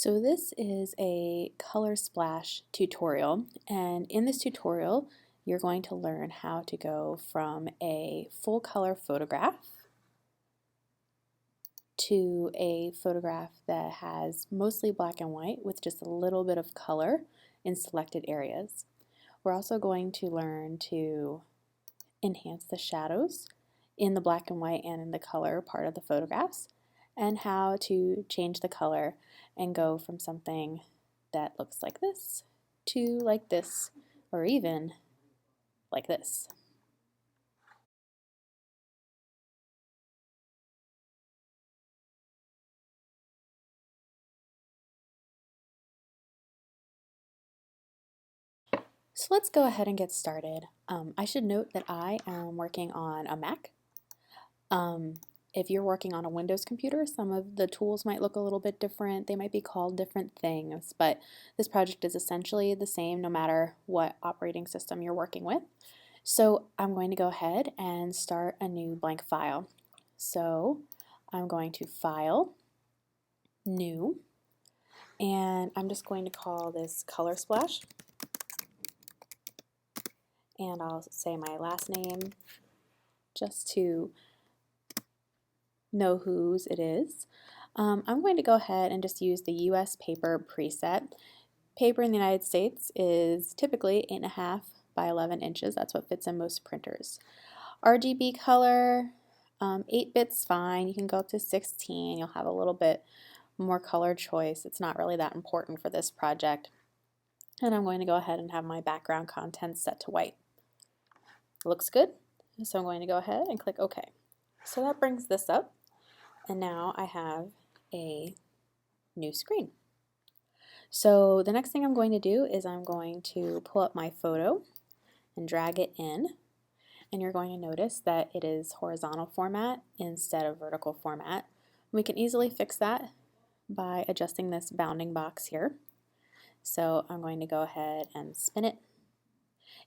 So this is a color splash tutorial, and in this tutorial you're going to learn how to go from a full color photograph to a photograph that has mostly black and white with just a little bit of color in selected areas. We're also going to learn to enhance the shadows in the black and white and in the color part of the photographs, and how to change the color and go from something that looks like this to like this, or even like this. So let's go ahead and get started. I should note that I am working on a Mac. If you're working on a Windows computer, some of the tools might look a little bit different. They might be called different things, but this project is essentially the same no matter what operating system you're working with. So I'm going to go ahead and start a new blank file. So I'm going to File, New, and I'm just going to call this Color Splash. And I'll say my last name just to know whose it is. I'm going to go ahead and just use the US paper preset. Paper in the United States is typically 8.5 by 11 inches. That's what fits in most printers. RGB color, 8 bits fine. You can go up to 16. You'll have a little bit more color choice. It's not really that important for this project. And I'm going to go ahead and have my background content set to white. Looks good. So I'm going to go ahead and click OK. So that brings this up. And now I have a new screen. So the next thing I'm going to do is I'm going to pull up my photo and drag it in. And you're going to notice that it is horizontal format instead of vertical format. We can easily fix that by adjusting this bounding box here. So I'm going to go ahead and spin it.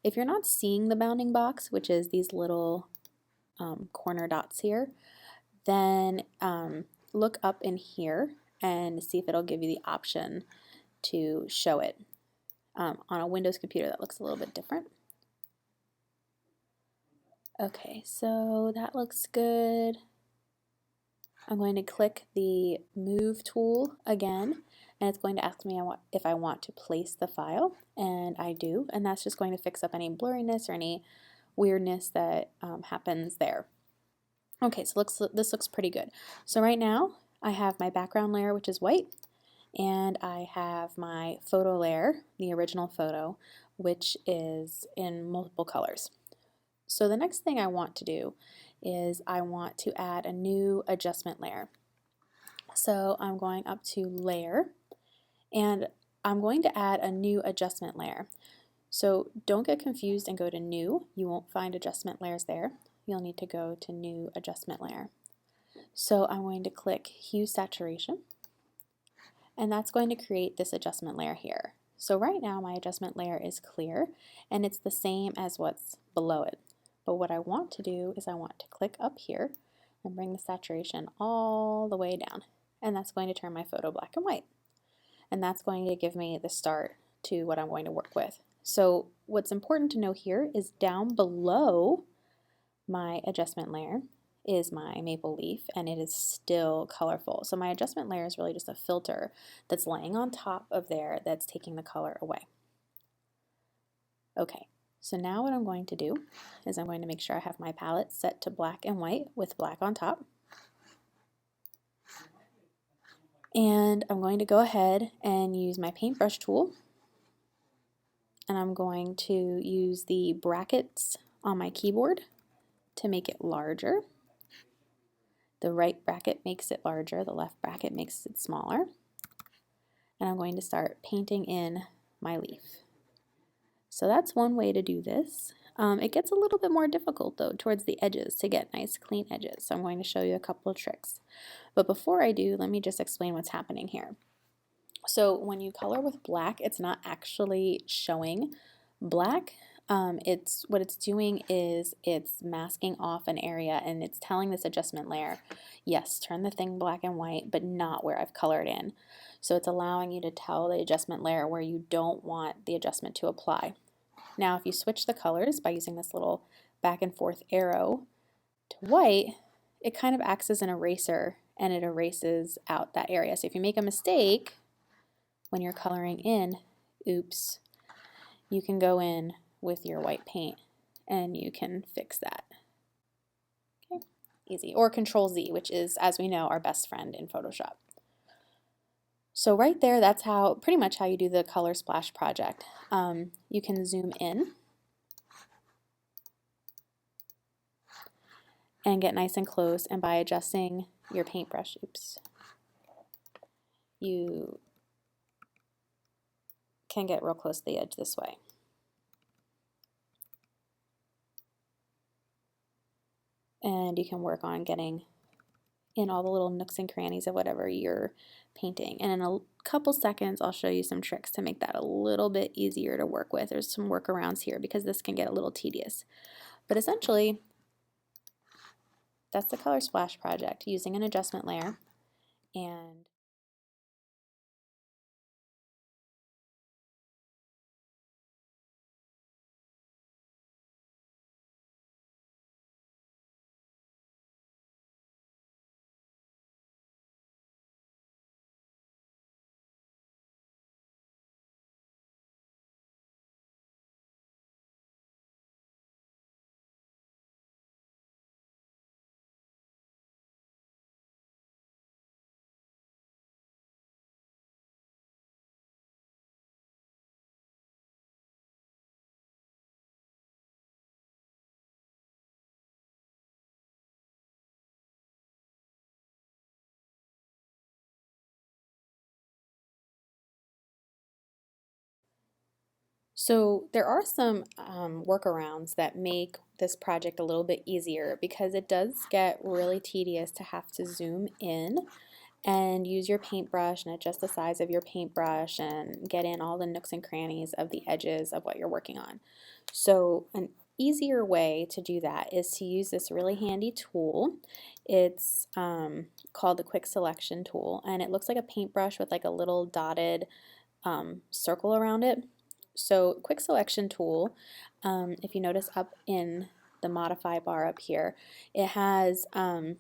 If you're not seeing the bounding box, which is these little corner dots here, then look up in here and see if it'll give you the option to show it. On a Windows computer that looks a little bit different. Okay, so that looks good. I'm going to click the Move tool again, and it's going to ask me if I want to place the file, and I do, and that's just going to fix up any blurriness or any weirdness that happens there. Okay, so this looks pretty good. So right now I have my background layer, which is white, and I have my photo layer, the original photo, which is in multiple colors. So the next thing I want to do is I want to add a new adjustment layer. So I'm going up to Layer, and I'm going to add a new adjustment layer. So don't get confused and go to New. You won't find adjustment layers there. You'll need to go to New Adjustment Layer. So I'm going to click Hue Saturation, and that's going to create this adjustment layer here. So right now my adjustment layer is clear, and it's the same as what's below it. But what I want to do is I want to click up here and bring the saturation all the way down, and that's going to turn my photo black and white. And that's going to give me the start to what I'm going to work with. So what's important to know here is down below my adjustment layer is my maple leaf, and it is still colorful. So my adjustment layer is really just a filter that's laying on top of there that's taking the color away. Okay, so now what I'm going to do is I'm going to make sure I have my palette set to black and white with black on top. And I'm going to go ahead and use my paintbrush tool, and I'm going to use the brackets on my keyboard to make it larger. The right bracket makes it larger, the left bracket makes it smaller. And I'm going to start painting in my leaf. So that's one way to do this. It gets a little bit more difficult though towards the edges to get nice clean edges. So I'm going to show you a couple of tricks. But before I do, let me just explain what's happening here. So when you color with black, it's not actually showing black. What it's doing is it's masking off an area, and it's telling this adjustment layer, yes, turn the thing black and white, but not where I've colored in. So it's allowing you to tell the adjustment layer where you don't want the adjustment to apply. Now if you switch the colors by using this little back and forth arrow to white, it kind of acts as an eraser and it erases out that area. So if you make a mistake when you're coloring in, oops, you can go in with your white paint and you can fix that. Okay, easy. Or Control Z, which is, as we know, our best friend in Photoshop. So right there, that's how pretty much how you do the color splash project. You can zoom in and get nice and close, and by adjusting your paintbrush, oops, you can get real close to the edge this way. And you can work on getting in all the little nooks and crannies of whatever you're painting. And in a couple seconds, I'll show you some tricks to make that a little bit easier to work with. There's some workarounds here because this can get a little tedious. But essentially, that's the color splash project using an adjustment layer. And so there are some workarounds that make this project a little bit easier because it does get really tedious to have to zoom in and use your paintbrush and adjust the size of your paintbrush and get in all the nooks and crannies of the edges of what you're working on. So an easier way to do that is to use this really handy tool. It's called the Quick Selection tool, and it looks like a paintbrush with like a little dotted circle around it. So Quick Selection tool, if you notice up in the modify bar up here, it has the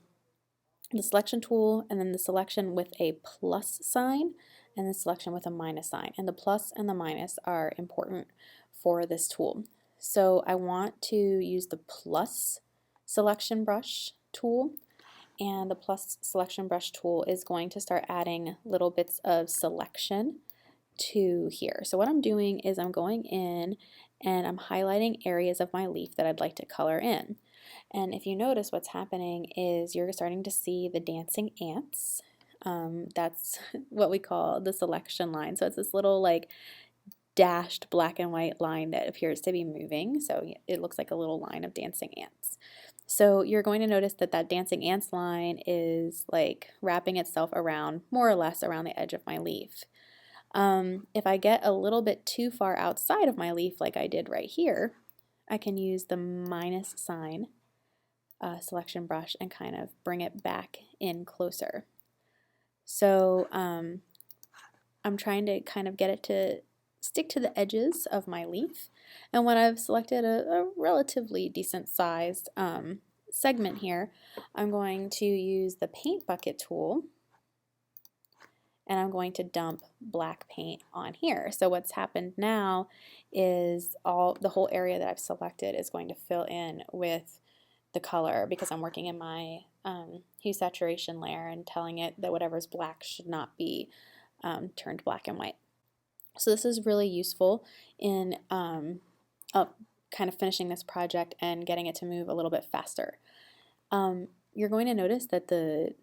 selection tool and then the selection with a plus sign and the selection with a minus sign. And the plus and the minus are important for this tool. So I want to use the plus selection brush tool, and the plus selection brush tool is going to start adding little bits of selection to here. So what I'm doing is I'm going in and I'm highlighting areas of my leaf that I'd like to color in. And if you notice, what's happening is you're starting to see the dancing ants. That's what we call the selection line. So it's this little like dashed black and white line that appears to be moving. So it looks like a little line of dancing ants. So you're going to notice that that dancing ants line is like wrapping itself around, more or less around the edge of my leaf. If I get a little bit too far outside of my leaf like I did right here, I can use the minus sign selection brush and kind of bring it back in closer. So I'm trying to kind of get it to stick to the edges of my leaf, and when I've selected a relatively decent sized segment here, I'm going to use the paint bucket tool and I'm going to dump black paint on here. So what's happened now is the whole area that I've selected is going to fill in with the color because I'm working in my hue saturation layer and telling it that whatever's black should not be turned black and white. So this is really useful in kind of finishing this project and getting it to move a little bit faster. You're going to notice that the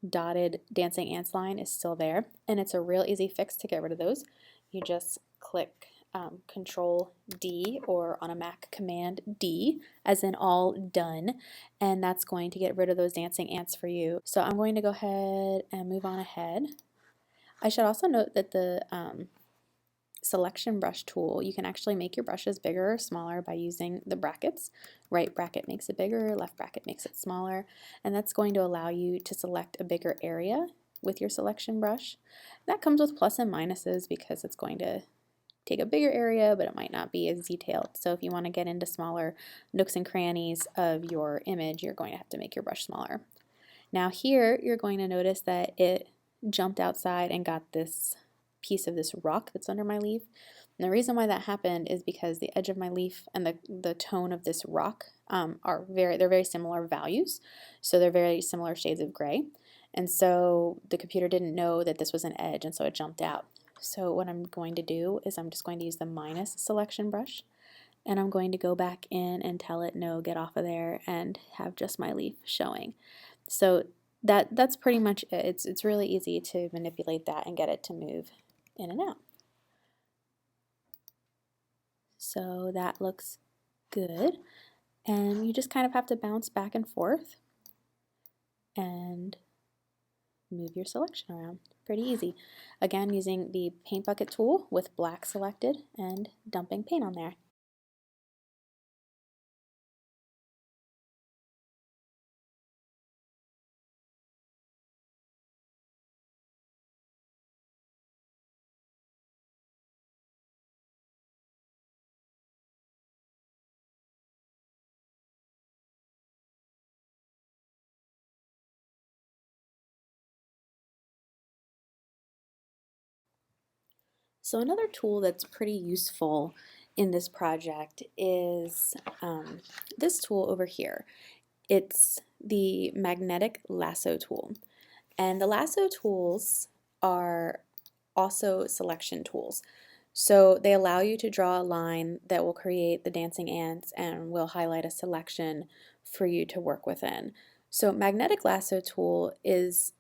dotted dancing ants line is still there, and it's a real easy fix to get rid of those. You just click Control D, or on a Mac Command D, as in all done, and that's going to get rid of those dancing ants for you. So I'm going to go ahead and move on ahead. I should also note that the selection brush tool, you can actually make your brushes bigger or smaller by using the brackets. Right bracket makes it bigger, left bracket makes it smaller, and that's going to allow you to select a bigger area with your selection brush. That comes with plus and minuses because it's going to take a bigger area, but it might not be as detailed. So if you want to get into smaller nooks and crannies of your image, you're going to have to make your brush smaller. Now here, you're going to notice that it jumped outside and got this piece of this rock that's under my leaf. And the reason why that happened is because the edge of my leaf and the tone of this rock they're very similar values. So they're very similar shades of gray. And so the computer didn't know that this was an edge, and so it jumped out. So what I'm going to do is I'm just going to use the minus selection brush, and I'm going to go back in and tell it, no, get off of there, and have just my leaf showing. So that's pretty much it. It's really easy to manipulate that and get it to move in and out. So that looks good. And you just kind of have to bounce back and forth and move your selection around. Pretty easy. Again, using the paint bucket tool with black selected and dumping paint on there. So another tool that's pretty useful in this project is this tool over here. It's the magnetic lasso tool. And the lasso tools are also selection tools. So they allow you to draw a line that will create the dancing ants and will highlight a selection for you to work within. So magnetic lasso tool is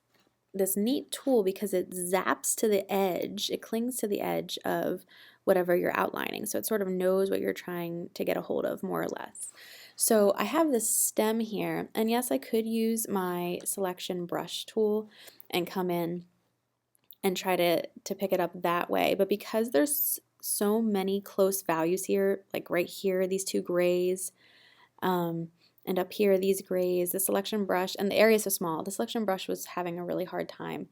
this neat tool because it zaps to the edge, it clings to the edge of whatever you're outlining. So it sort of knows what you're trying to get a hold of, more or less. So I have this stem here, and yes, I could use my selection brush tool and come in and try to pick it up that way. But because there's so many close values here, like right here, these two grays, and up here, these grays, the selection brush, and the area is so small, the selection brush was having a really hard time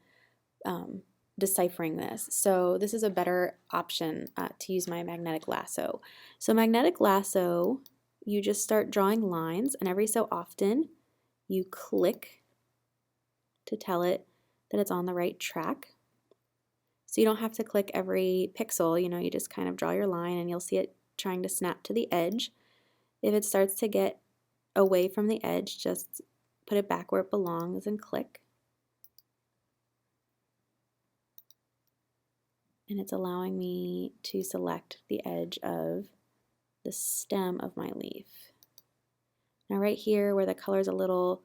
deciphering this. So this is a better option to use my magnetic lasso. So magnetic lasso, you just start drawing lines, and every so often you click to tell it that it's on the right track. So you don't have to click every pixel, you just kind of draw your line and you'll see it trying to snap to the edge. If it starts to get away from the edge, just put it back where it belongs and click. And it's allowing me to select the edge of the stem of my leaf. Now right here where the color is a little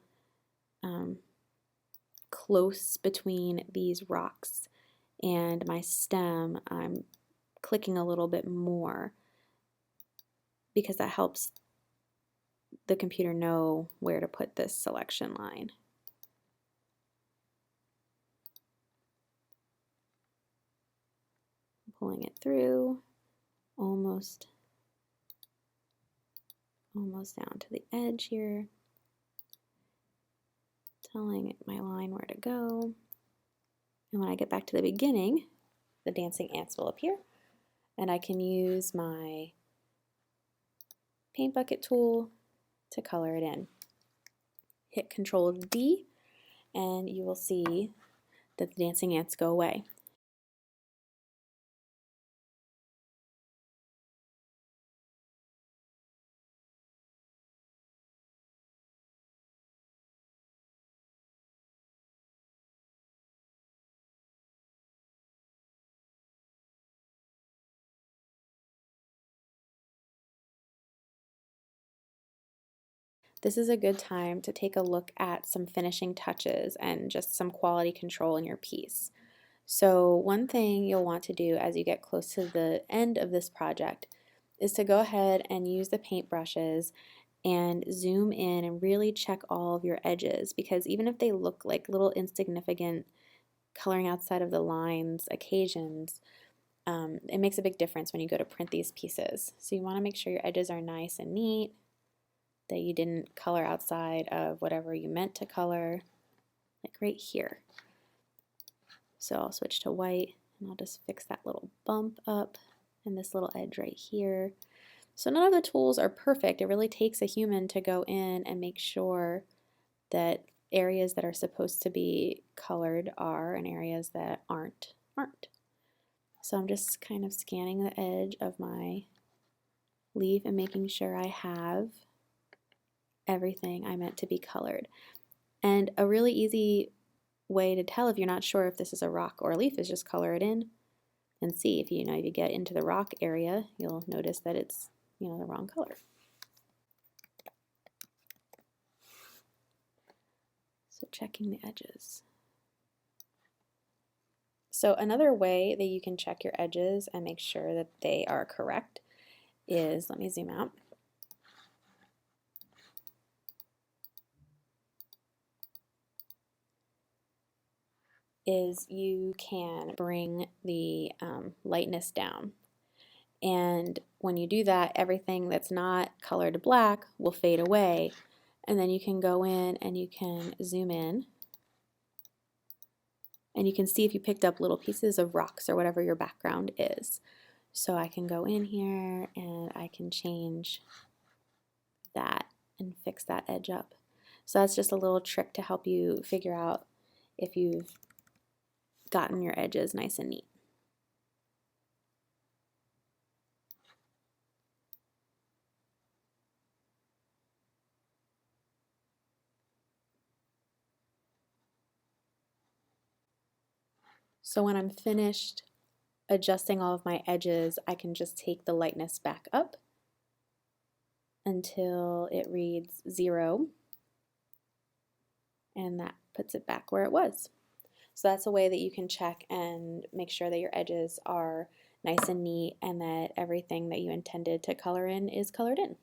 close between these rocks and my stem, I'm clicking a little bit more because that helps the computer know where to put this selection line. Pulling it through, almost down to the edge here, telling it my line where to go. And when I get back to the beginning, the dancing ants will appear, and I can use my paint bucket tool to color it in. Hit Control D, and you will see that the dancing ants go away. This is a good time to take a look at some finishing touches and just some quality control in your piece. So one thing you'll want to do as you get close to the end of this project is to go ahead and use the paint brushes and zoom in and really check all of your edges, because even if they look like little insignificant coloring outside of the lines occasions, it makes a big difference when you go to print these pieces. So you want to make sure your edges are nice and neat, that you didn't color outside of whatever you meant to color, like right here. So I'll switch to white and I'll just fix that little bump up and this little edge right here. So none of the tools are perfect. It really takes a human to go in and make sure that areas that are supposed to be colored are and areas that aren't. So I'm just kind of scanning the edge of my leaf and making sure I have everything I meant to be colored. And a really easy way to tell if you're not sure if this is a rock or a leaf is just color it in and see. If if you get into the rock area, you'll notice that it's the wrong color. So checking the edges. So another way that you can check your edges and make sure that they are correct is, let me zoom out. Is you can bring the lightness down. And when you do that, everything that's not colored black will fade away. And then you can go in and you can zoom in. And you can see if you picked up little pieces of rocks or whatever your background is. So I can go in here and I can change that and fix that edge up. So that's just a little trick to help you figure out if you've gotten your edges nice and neat. So when I'm finished adjusting all of my edges, I can just take the lightness back up until it reads 0, and that puts it back where it was. So that's a way that you can check and make sure that your edges are nice and neat and that everything that you intended to color in is colored in.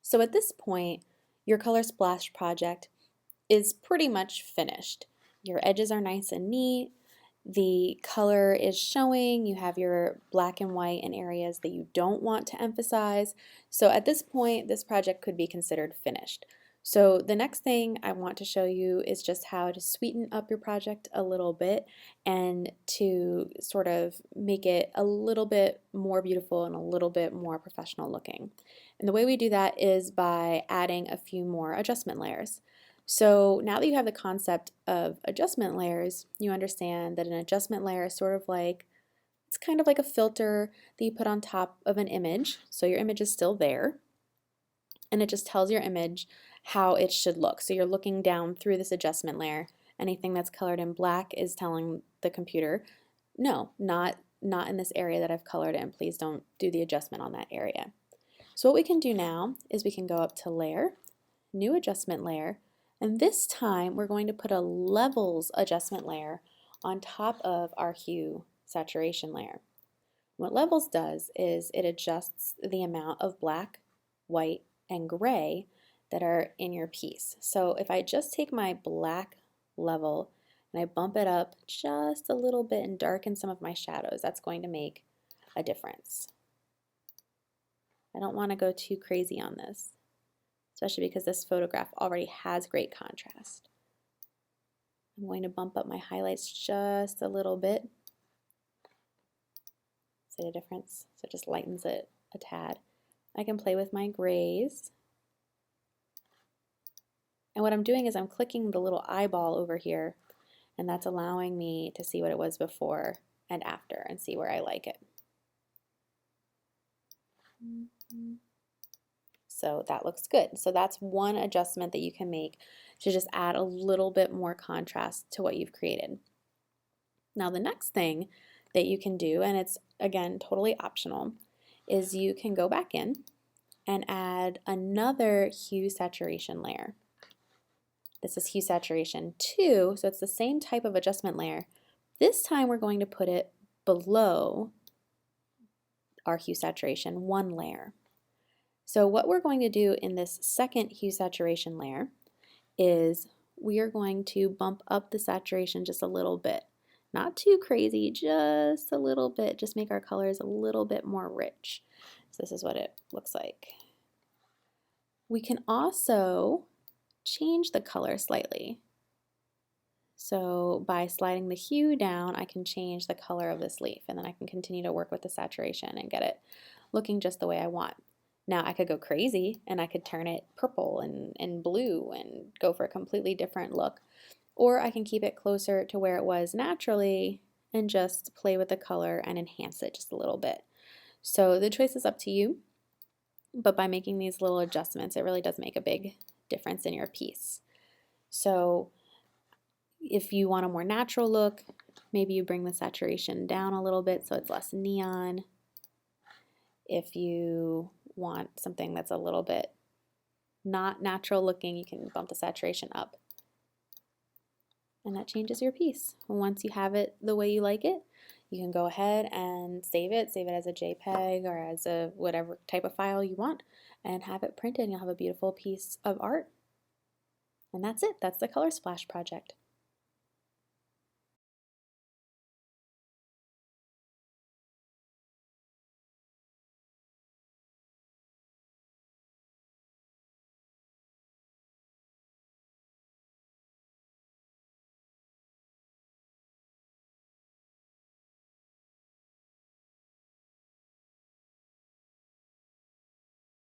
So at this point, your Color Splash project is pretty much finished. Your edges are nice and neat, the color is showing, you have your black and white in areas that you don't want to emphasize. So at this point, this project could be considered finished. So the next thing I want to show you is just how to sweeten up your project a little bit and to sort of make it a little bit more beautiful and a little bit more professional looking. And the way we do that is by adding a few more adjustment layers. So now that you have the concept of adjustment layers, you understand that an adjustment layer is sort of like, it's kind of like a filter that you put on top of an image. So your image is still there, and it just tells your image how it should look. So you're looking down through this adjustment layer. Anything that's colored in black is telling the computer, no, not in this area that I've colored in. Please don't do the adjustment on that area. So what we can do now is we can go up to Layer, New Adjustment Layer, and this time we're going to put a Levels adjustment layer on top of our Hue saturation layer. What Levels does is it adjusts the amount of black, white, and gray that are in your piece. So if I just take my black level and I bump it up just a little bit and darken some of my shadows, that's going to make a difference. I don't want to go too crazy on this, especially because this photograph already has great contrast. I'm going to bump up my highlights just a little bit. See the difference? So it just lightens it a tad. I can play with my grays. And what I'm doing is I'm clicking the little eyeball over here, and that's allowing me to see what it was before and after and see where I like it. So that looks good. So that's one adjustment that you can make to just add a little bit more contrast to what you've created. Now the next thing that you can do, and it's again totally optional, is you can go back in and add another hue saturation layer. This is hue saturation 2, so it's the same type of adjustment layer. This time we're going to put it below our hue saturation 1 layer. So what we're going to do in this second hue saturation layer is we are going to bump up the saturation just a little bit. Not too crazy, just a little bit. Just make our colors a little bit more rich. So this is what it looks like. We can also change the color slightly. So by sliding the hue down, I can change the color of this leaf, and then I can continue to work with the saturation and get it looking just the way I want. Now I could go crazy and I could turn it purple and blue and go for a completely different look. Or I can keep it closer to where it was naturally and just play with the color and enhance it just a little bit. So the choice is up to you, but by making these little adjustments, it really does make a big difference in your piece. So if you want a more natural look, maybe you bring the saturation down a little bit so it's less neon. If you want something that's a little bit not natural looking, you can bump the saturation up. And that changes your piece. Once you have it the way you like it, you can go ahead and save it as a JPEG or as a whatever type of file you want, and have it printed, and you'll have a beautiful piece of art. And that's it. That's the Color Splash project.